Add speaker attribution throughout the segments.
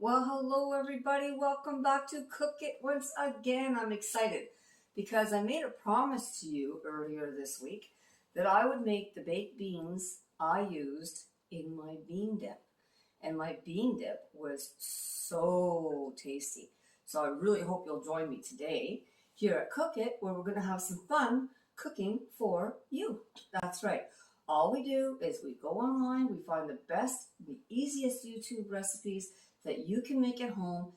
Speaker 1: Well, hello everybody. Welcome back to Cook It once again. I'm excited because I made a promise to you earlier this week that I would make the baked beans I used in my bean dip. And my bean dip was so tasty. So I really hope you'll join me today here at Cook It, where we're going to have some fun cooking for you. That's right. All we do is we go online, we find the best, the easiest YouTube recipes that you can make at home.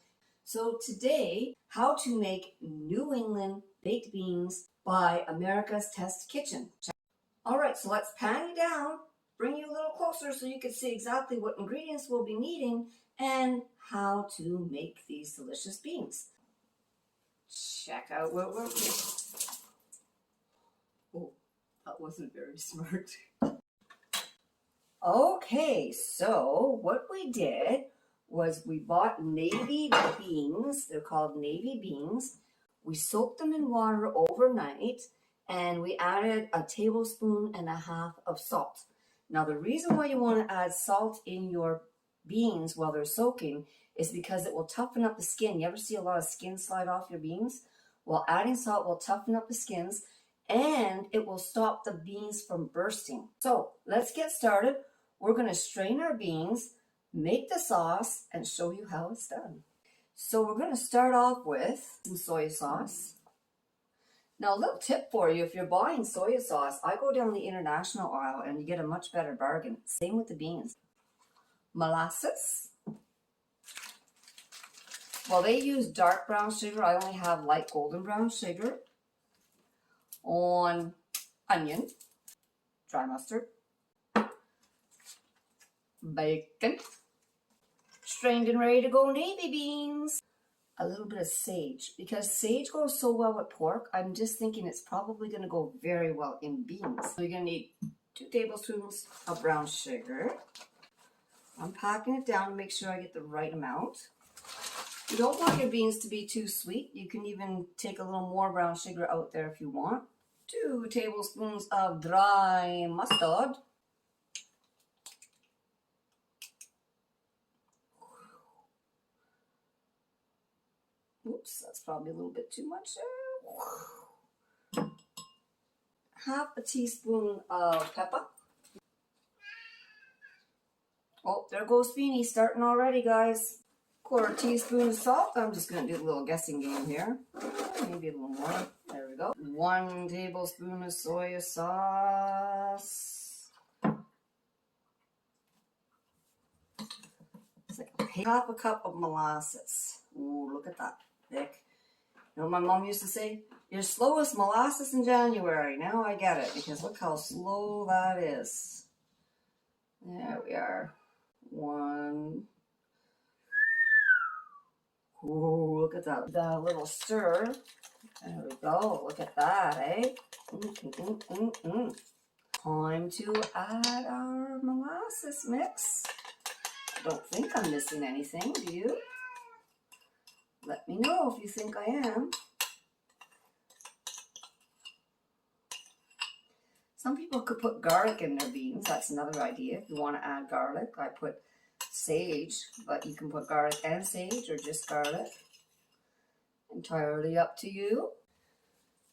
Speaker 1: So today, how to make New England baked beans by America's Test Kitchen. All right, so let's pan you down, bring you a little closer so you can see exactly what ingredients we'll be needing and how to make these delicious beans. Check out what we're doing. Oh, that wasn't very smart. Okay, so what we did was we bought navy beans. They're called navy beans. We soaked them in water overnight and we added 1.5 tablespoons of salt. Now the reason why you want to add salt in your beans while they're soaking is because it will toughen up the skin. You ever see a lot of skin slide off your beans? Well, adding salt will toughen up the skins and it will stop the beans from bursting. So let's get started. We're going to strain our beans, make the sauce, and show you how it's done. So we're going to start off with some soy sauce. Now a little tip for you, if you're buying soya sauce, I go down the international aisle and you get a much better bargain. Same with the beans. Molasses. Well, they use dark brown sugar. I only have light golden brown sugar. On onion, dry mustard, bacon, strained and ready to go navy beans, a little bit of sage. Because sage goes so well with pork, I'm just thinking it's probably going to go very well in beans. So you're going to need 2 tablespoons of brown sugar. I'm packing it down to make sure I get the right amount. You don't want your beans to be too sweet. You can even take a little more brown sugar out there if you want. 2 tablespoons of dry mustard. Oops, that's probably a little bit too much there. 1/2 teaspoon of pepper. Oh, there goes Beanie starting already, guys. 1/4 teaspoon of salt. I'm just going to do a little guessing game here. Maybe a little more. There we go. 1 tablespoon of soy sauce. It's like 1/2 cup of molasses. Ooh, look at that. Thick. You know what my mom used to say? Your slowest molasses in January. Now I get it because look how slow that is. There we are. 1. Ooh, look at that. That little stir. There we go. Look at that, eh? Time to add our molasses mix. I don't think I'm missing anything, do you? Let me know if you think I am. Some people could put garlic in their beans. That's another idea. If you want to add garlic, I put sage, but you can put garlic and sage or just garlic. Entirely up to you.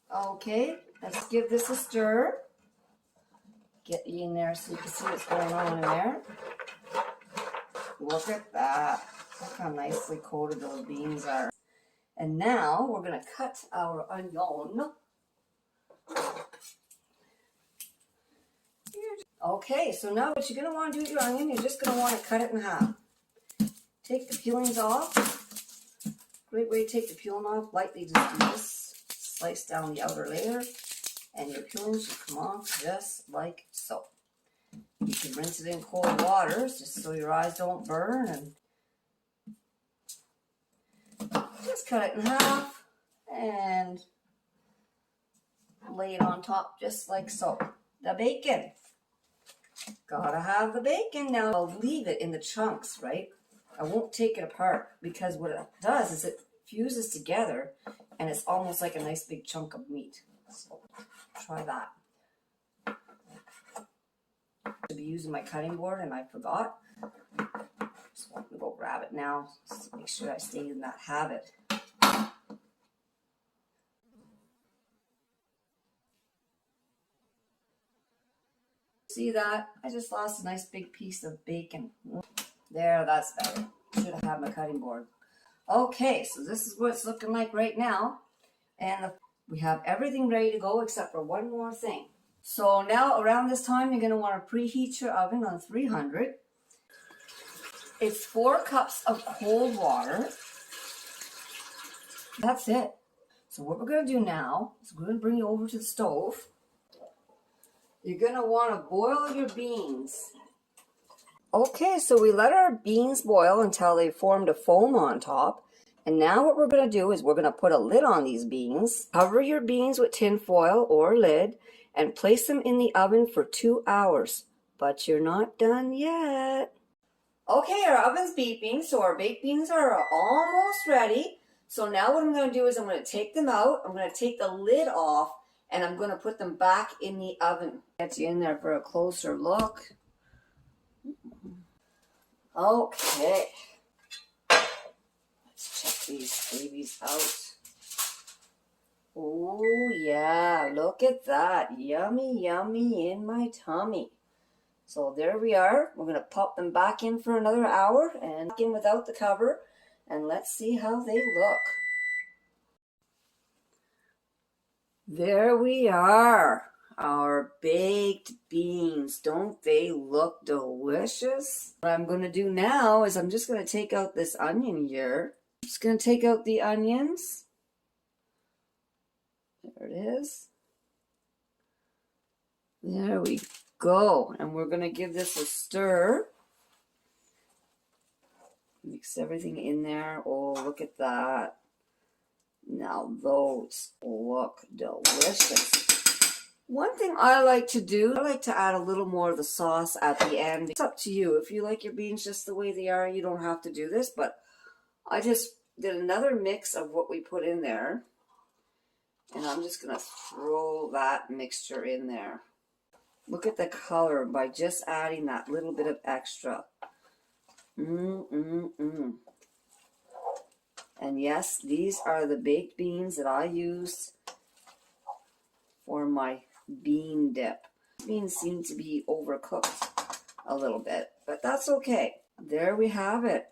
Speaker 1: Okay, let's give this a stir. Get you in there so you can see what's going on in there. Look at that. Look how nicely coated those beans are. And now we're going to cut our onion. Okay, so now what you're going to want to do with your onion, you're just going to want to cut it in half. Take the peelings off. Great way to take the peeling off. Lightly just do this. Slice down the outer layer. And your peelings should come off just like so. You can rinse it in cold water just so your eyes don't burn. And just cut it in half and lay it on top just like so. The bacon. Gotta have the bacon. Now I'll leave it in the chunks, right? I won't take it apart because what it does is it fuses together and it's almost like a nice big chunk of meat. So try that. To be using my cutting board and I forgot. Just So I'm going to go grab it now, just to make sure I stay in that habit. See that? I just lost a nice big piece of bacon. There, that's better. Should have had my cutting board. Okay, so this is what it's looking like right now. And we have everything ready to go except for one more thing. So now around this time, you're going to want to preheat your oven on 300. It's 4 cups of cold water. That's it. So what we're going to do now is we're going to bring it over to the stove. You're going to want to boil your beans. Okay, so we let our beans boil until they formed a foam on top. And now what we're going to do is we're going to put a lid on these beans. Cover your beans with tin foil or lid and place them in the oven for 2 hours. But you're not done yet. Okay, our oven's beeping, so our baked beans are almost ready. So now what I'm going to do is I'm going to take them out. I'm going to take the lid off and I'm going to put them back in the oven. Get you in there for a closer look. Okay. Let's check these babies out. Oh yeah, look at that. Yummy, yummy in my tummy. So there we are. We're going to pop them back in for another hour and back in without the cover. And let's see how they look. There we are. Our baked beans. Don't they look delicious? What I'm going to do now is I'm just going to take out this onion here. I'm just going to take out the onions. There it is. There we go. And we're going to give this a stir. Mix everything in there. Oh, look at that. Now those look delicious. One thing I like to do, I like to add a little more of the sauce at the end. It's up to you. If you like your beans just the way they are, you don't have to do this. But I just did another mix of what we put in there. And I'm just going to throw that mixture in there. Look at the color by just adding that little bit of extra. And yes, these are the baked beans that I used for my bean dip. Beans seem to be overcooked a little bit, but that's okay. There we have it.